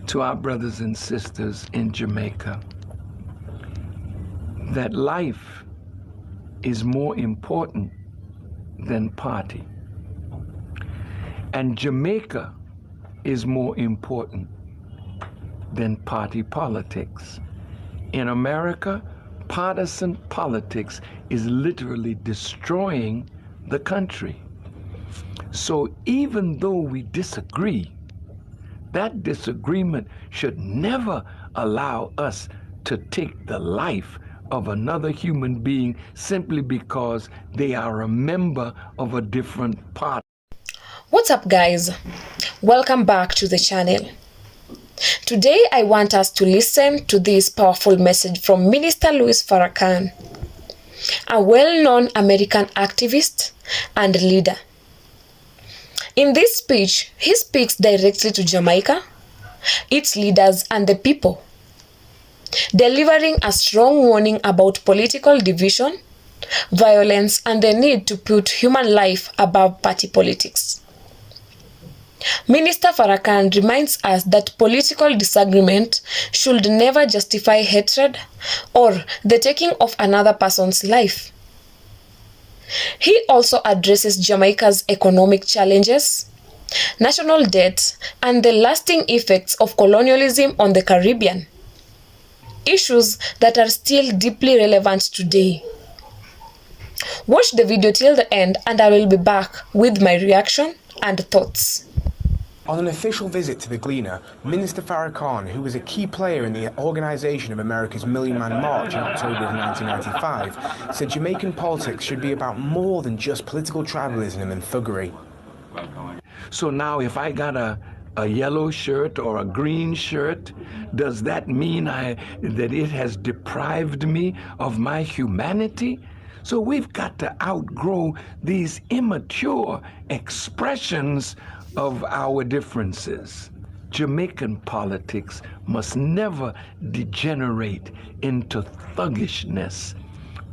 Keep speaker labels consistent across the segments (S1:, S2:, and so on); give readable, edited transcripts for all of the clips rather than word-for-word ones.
S1: to our brothers and sisters in Jamaica that life is more important than party. And Jamaica is more important than party politics. In America, partisan politics is literally destroying the country. So even though we disagree, that disagreement should never allow us to take the life of another human being simply because they are a member of a different party.
S2: What's up, guys? Welcome back to the channel. Today I want us to listen to this powerful message from Minister Louis Farrakhan, a well-known American activist and leader. In this speech, he speaks directly to Jamaica, its leaders and the people, delivering a strong warning about political division, violence, and the need to put human life above party politics. Minister Farrakhan reminds us that political disagreement should never justify hatred or the taking of another person's life. He also addresses Jamaica's economic challenges, national debt, and the lasting effects of colonialism on the Caribbean, issues that are still deeply relevant today. Watch the video till the end and I will be back with my reaction and thoughts.
S3: On an official visit to the Gleaner, Minister Farrakhan, who was a key player in the organisation of America's Million Man March in October of 1995, said Jamaican politics should be about more than just political tribalism and thuggery.
S1: So now if I got a yellow shirt or a green shirt, does that mean that it has deprived me of my humanity? So we've got to outgrow these immature expressions of our differences. Jamaican politics must never degenerate into thuggishness.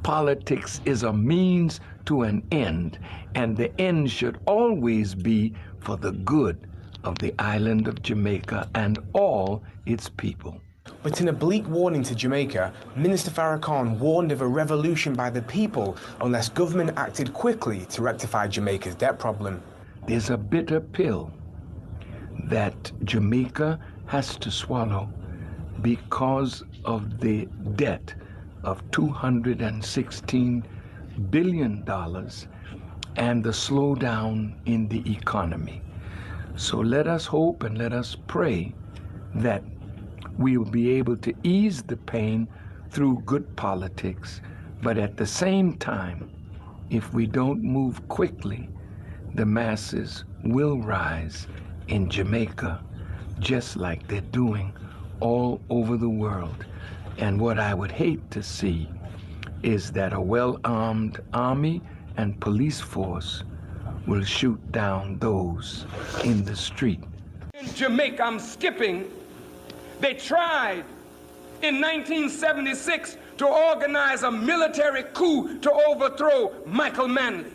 S1: Politics is a means to an end, and the end should always be for the good of the island of Jamaica and all its people.
S3: But in a bleak warning to Jamaica, Minister Farrakhan warned of a revolution by the people unless government acted quickly to rectify Jamaica's debt problem.
S1: There's a bitter pill that Jamaica has to swallow because of the debt of $216 billion and the slowdown in the economy. So let us hope and let us pray that we will be able to ease the pain through good politics, but at the same time, if we don't move quickly, the masses will rise in Jamaica, just like they're doing all over the world. And what I would hate to see is that a well-armed army and police force will shoot down those in the street.
S4: In Jamaica, I'm skipping, they tried in 1976 to organize a military coup to overthrow Michael Manley.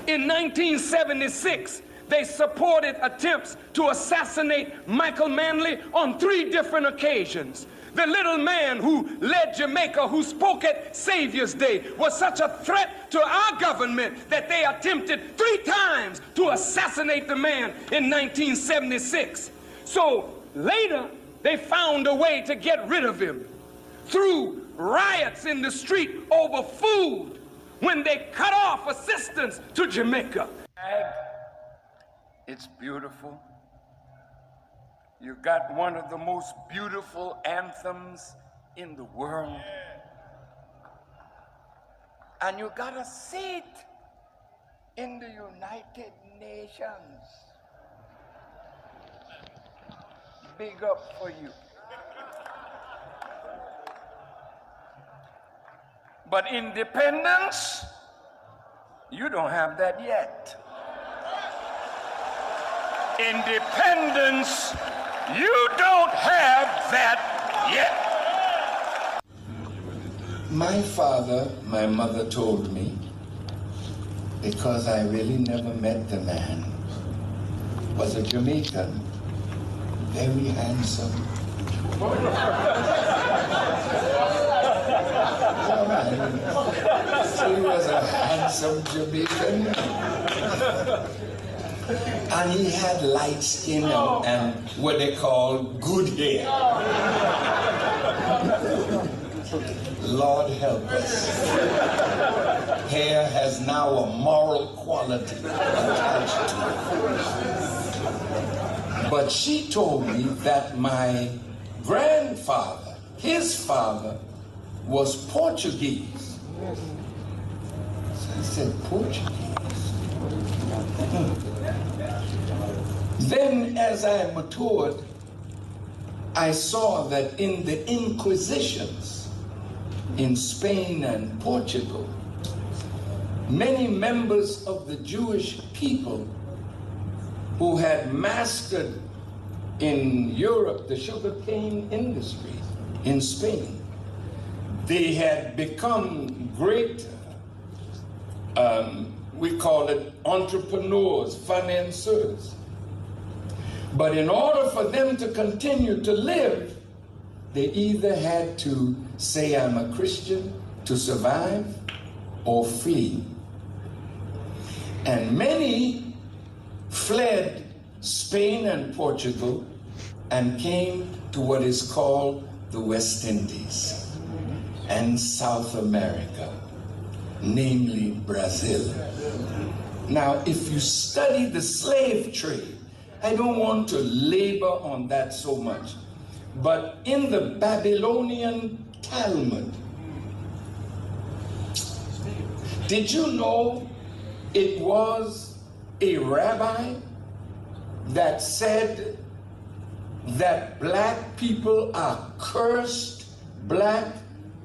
S4: In 1976, they supported attempts to assassinate Michael Manley on 3 different occasions. The little man who led Jamaica, who spoke at Savior's Day, was such a threat to our government that they attempted 3 times to assassinate the man in 1976. So later, they found a way to get rid of him through riots in the street over food, when they cut off assistance to Jamaica.
S1: It's beautiful. You've got one of the most beautiful anthems in the world. And you got a seat in the United Nations. Big up for you. But independence, you don't have that yet. Independence, you don't have that yet.
S5: My father, my mother told me, because I really never met the man, was a Jamaican, very handsome. He was a handsome Jamaican. And he had light skin and what they call good hair. Lord help us. Hair has now a moral quality attached to it. But she told me that my grandfather, his father, was Portuguese. So I said, Portuguese? Then as I matured, I saw that in the Inquisitions in Spain and Portugal, many members of the Jewish people who had mastered in Europe the sugarcane industry in Spain, they had become great, we call it entrepreneurs, financiers. But in order for them to continue to live, they either had to say, I'm a Christian to survive, or flee. And many fled Spain and Portugal and came to what is called the West Indies and South America, namely Brazil. Now, if you study the slave trade, I don't want to labor on that so much, but in the Babylonian Talmud, did you know it was a rabbi that said that black people are cursed, black,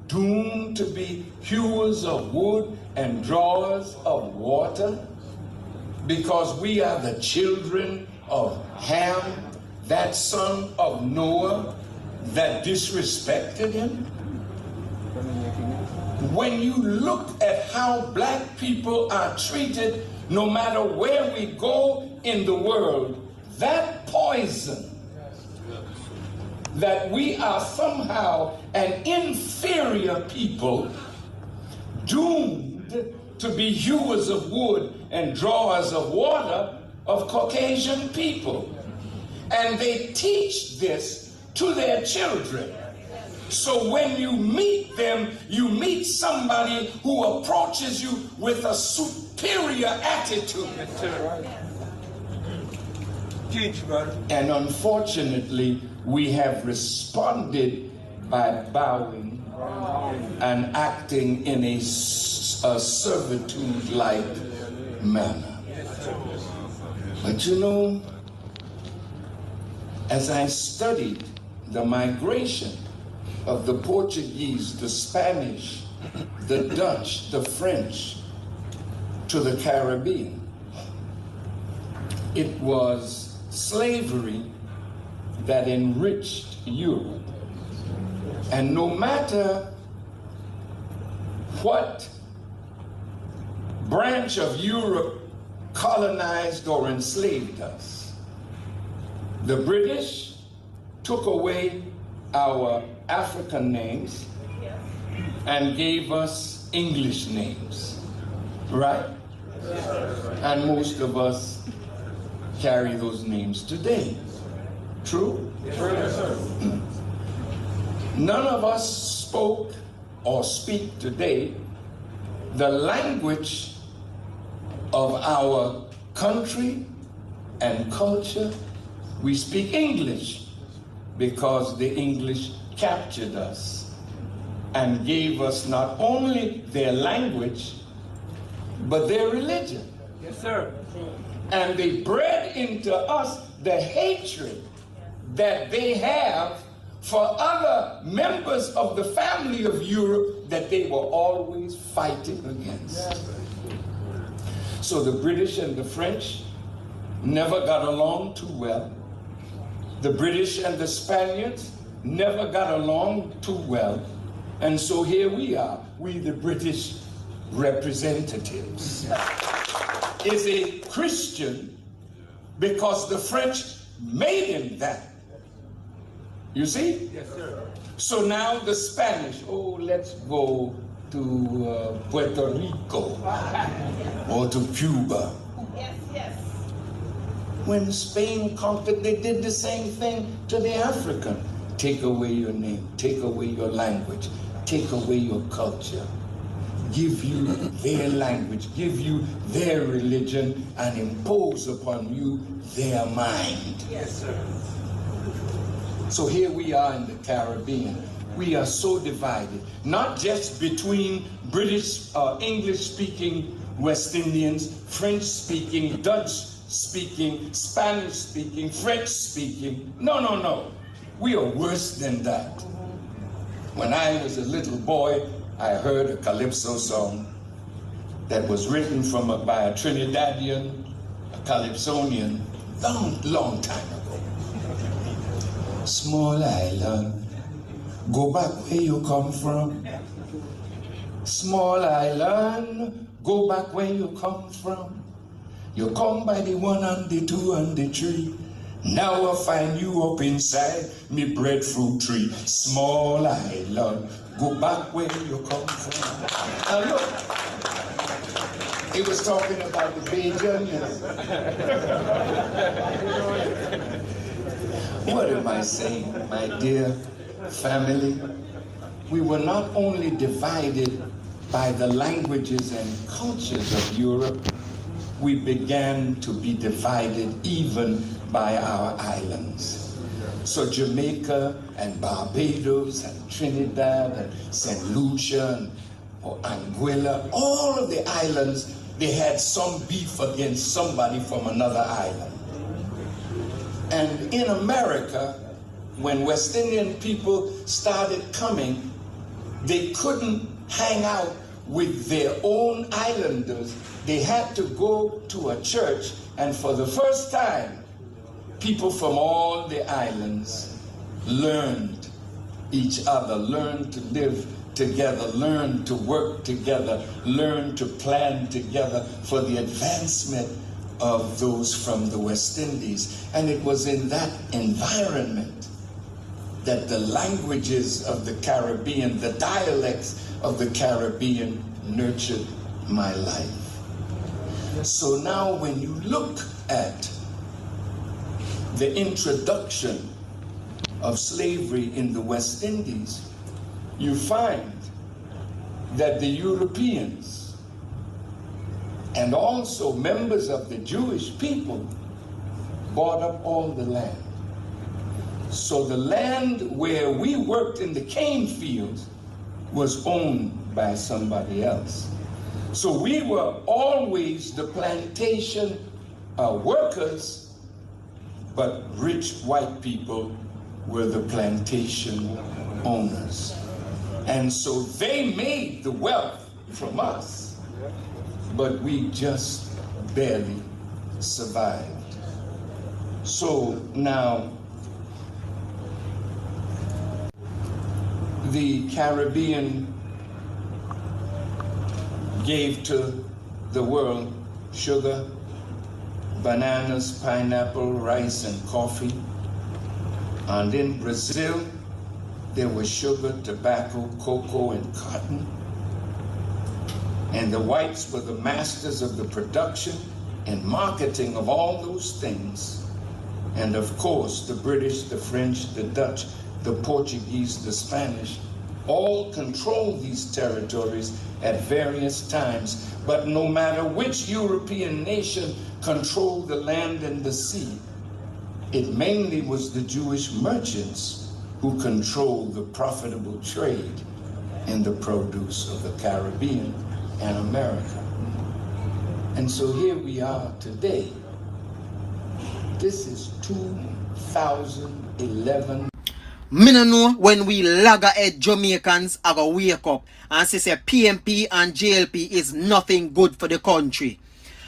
S5: doomed to be hewers of wood and drawers of water, because we are the children of Ham, that son of Noah that disrespected him? When you look at how black people are treated, no matter where we go in the world, that poison that we are somehow an inferior people, doomed to be hewers of wood and drawers of water of Caucasian people. And they teach this to their children. So when you meet them, you meet somebody who approaches you with a superior attitude. And unfortunately, we have responded by bowing and acting in a servitude-like manner. But you know, as I studied the migration of the Portuguese, the Spanish, the Dutch, the French to the Caribbean, it was slavery that enriched Europe. And no matter what branch of Europe colonized or enslaved us, the British took away our African names and gave us English names, right? And most of us carry those names today. True? None of us spoke or speak today the language of our country and culture. We speak English because the English captured us and gave us not only their language, but their religion.
S4: Yes, sir.
S5: And they bred into us the hatred that they have for other members of the family of Europe that they were always fighting against. So the British and the French never got along too well. The British and the Spaniards never got along too well. And so here we are, we the British representatives. Is a Christian because the French made him that. You see?
S4: Yes, sir.
S5: So now the Spanish, oh, let's go to Puerto Rico or to Cuba.
S6: Yes, yes.
S5: When Spain conquered, they did the same thing to the African. Take away your name, take away your language, take away your culture, give you their language, give you their religion, and impose upon you their mind.
S4: Yes, sir.
S5: So here we are in the Caribbean. We are so divided, not just between British, English-speaking West Indians, French-speaking, Dutch-speaking, Spanish-speaking, French-speaking. No, no, no. We are worse than that. When I was a little boy, I heard a calypso song that was written by a Trinidadian, a Calypsonian, long time ago. Small island, go back where you come from. Small island, go back where you come from. You come by the 1 and the 2 and the 3. Now I find you up inside me breadfruit tree. Small island, go back where you come from. Now look, he was talking about the Bajans. What am I saying, my dear family? We were not only divided by the languages and cultures of Europe, we began to be divided even by our islands. So Jamaica and Barbados and Trinidad and St. Lucia and Anguilla, all of the islands, they had some beef against somebody from another island. And in America, when West Indian people started coming, they couldn't hang out with their own islanders. They had to go to a church, and for the first time, people from all the islands learned each other, learned to live together, learned to work together, learned to plan together for the advancement of those from the West Indies. And it was in that environment that the languages of the Caribbean, the dialects of the Caribbean nurtured my life. So now when you look at the introduction of slavery in the West Indies, you find that the Europeans and also members of the Jewish people bought up all the land. So the land where we worked in the cane fields was owned by somebody else. So we were always the plantation workers, but rich white people were the plantation owners. And so they made the wealth from us, but we just barely survived. So now, the Caribbean gave to the world sugar, bananas, pineapple, rice, and coffee. And in Brazil, there was sugar, tobacco, cocoa, and cotton. And the whites were the masters of the production and marketing of all those things. And of course, the British, the French, the Dutch, the Portuguese, the Spanish, all controlled these territories at various times. But no matter which European nation controlled the land and the sea, it mainly was the Jewish merchants who controlled the profitable trade in the produce of the Caribbean and America. And so here we are today. This is 2011.
S7: Me no know when we loggerhead Jamaicans are gonna wake up and say PMP and JLP is nothing good for the country.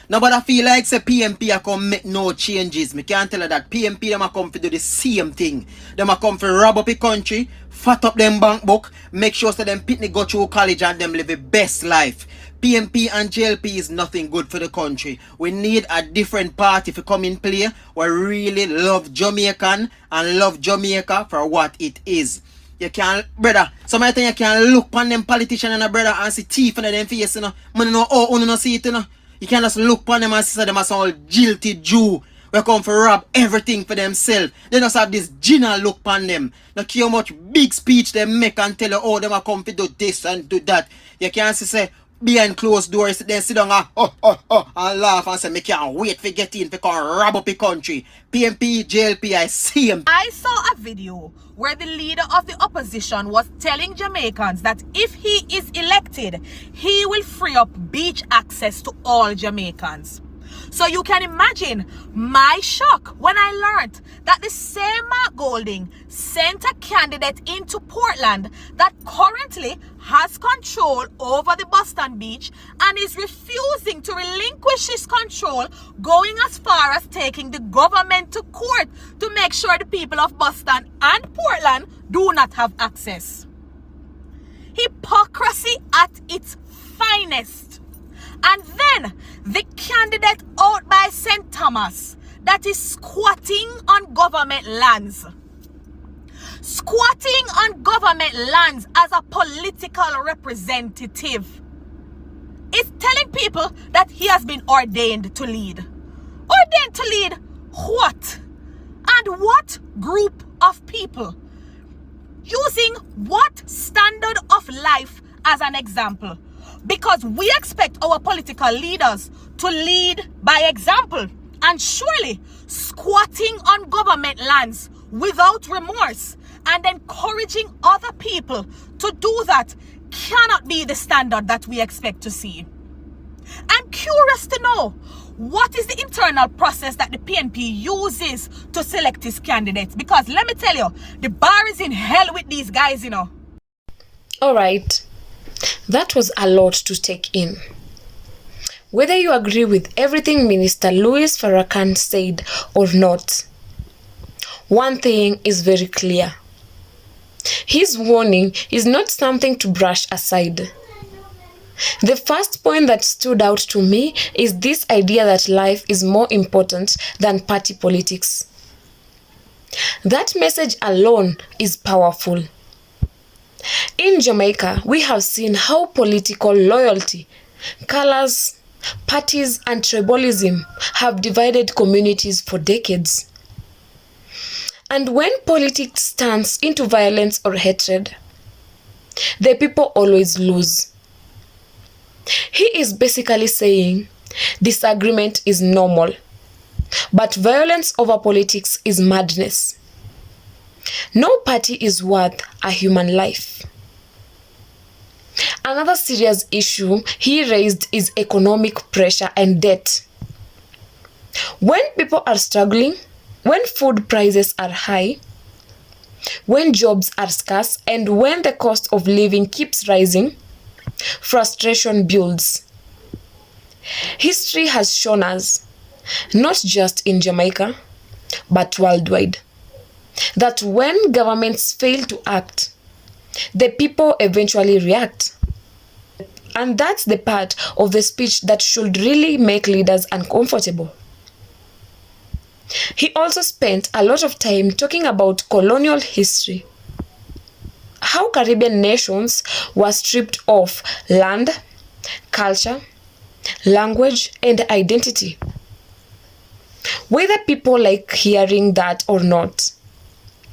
S7: Nobody feel like say PMP are come make no changes. Me can't tell you that PMP them a come to do the same thing. Them a come to rob up the country, fat up them bank book, make sure that them pitney go through college and them live the best life. PMP and JLP is nothing good for the country. We need a different party to come in play. We really love Jamaican and love Jamaica for what it is. You can't, brother, sometimes you can look on them politicians and brother and see teeth in them face, you know. Man, know how you know see it, you know. You can just look on them and see them as all guilty Jew. We come for rob everything for themselves. They just have this general look on them. Not care how much big speech they make and tell you how them a come to do this and do that. You can't say behind closed doors, then sit down and laugh and say, me can't wait for get in, for come rob up the country. PMP, JLP, I see him.
S6: I saw a video where the leader of the opposition was telling Jamaicans that if he is elected, he will free up beach access to all Jamaicans. So you can imagine my shock when I learned that the same Mark Golding sent a candidate into Portland that currently has control over the Boston Beach and is refusing to relinquish his control, going as far as taking the government to court to make sure the people of Boston and Portland do not have access. Hypocrisy at its finest. And then the candidate out by St. Thomas that is squatting on government lands. Squatting on government lands as a political representative is telling people that he has been ordained to lead. Ordained to lead what? And what group of people? Using what standard of life as an example? Because we expect our political leaders to lead by example, and surely squatting on government lands without remorse and encouraging other people to do that cannot be the standard that we expect to see. I'm curious to know, what is the internal process that the PNP uses to select its candidates? Because let me tell you, the bar is in hell with these guys, you know.
S2: All right. That was a lot to take in. Whether you agree with everything Minister Louis Farrakhan said or not, one thing is very clear. His warning is not something to brush aside. The first point that stood out to me is this idea that life is more important than party politics. That message alone is powerful. In Jamaica, we have seen how political loyalty, colors, parties, and tribalism have divided communities for decades. And when politics turns into violence or hatred, the people always lose. He is basically saying disagreement is normal, but violence over politics is madness. No party is worth a human life. Another serious issue he raised is economic pressure and debt. When people are struggling, when food prices are high, when jobs are scarce, and when the cost of living keeps rising, frustration builds. History has shown us, not just in Jamaica, but worldwide, that when governments fail to act, the people eventually react. And that's the part of the speech that should really make leaders uncomfortable. He also spent a lot of time talking about colonial history, how Caribbean nations were stripped of land, culture, language, and identity. Whether people like hearing that or not,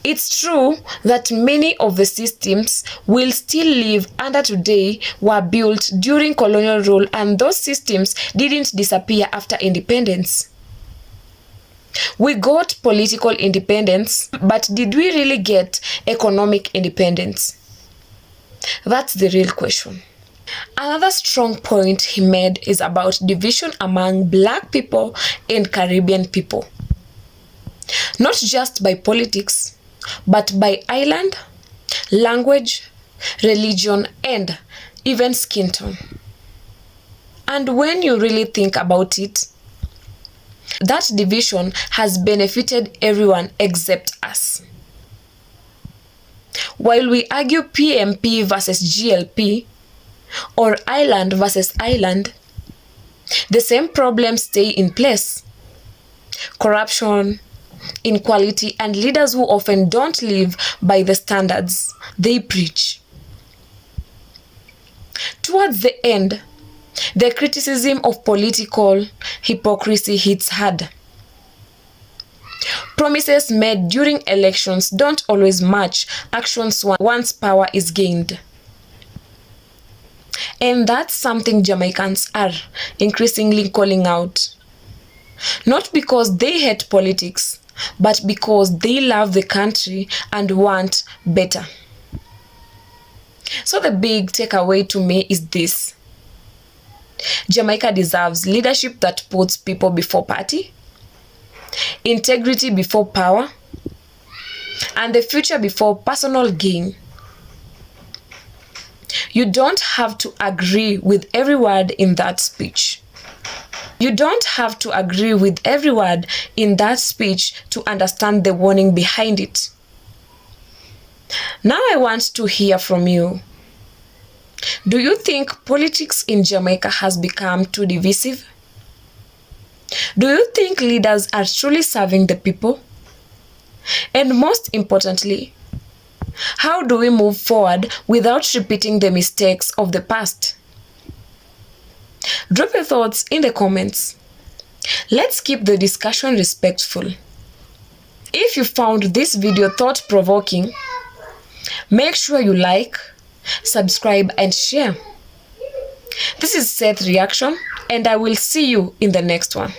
S2: it's true that many of the systems we'll still live under today were built during colonial rule, and those systems didn't disappear after independence. We got political independence, but did we really get economic independence? That's the real question. Another strong point he made is about division among Black people and Caribbean people. Not just by politics, but by island, language, religion, and even skin tone. And when you really think about it, that division has benefited everyone except us. While we argue PMP versus GLP, or island versus island, the same problems stay in place. Corruption, inequality, and leaders who often don't live by the standards they preach. Towards the end, the criticism of political hypocrisy hits hard. Promises made during elections don't always match actions once power is gained. And that's something Jamaicans are increasingly calling out. Not because they hate politics, but because they love the country and want better. So the big takeaway to me is this: Jamaica deserves leadership that puts people before party, integrity before power, and the future before personal gain. You don't have to agree with every word in that speech. You don't have to agree with every word in that speech to understand the warning behind it. Now I want to hear from you. Do you think politics in Jamaica has become too divisive? Do you think leaders are truly serving the people? And most importantly, how do we move forward without repeating the mistakes of the past? Drop your thoughts in the comments. Let's keep the discussion respectful. If you found this video thought-provoking, make sure you like, subscribe, and share. This is Seth Reaction, and I will see you in the next one.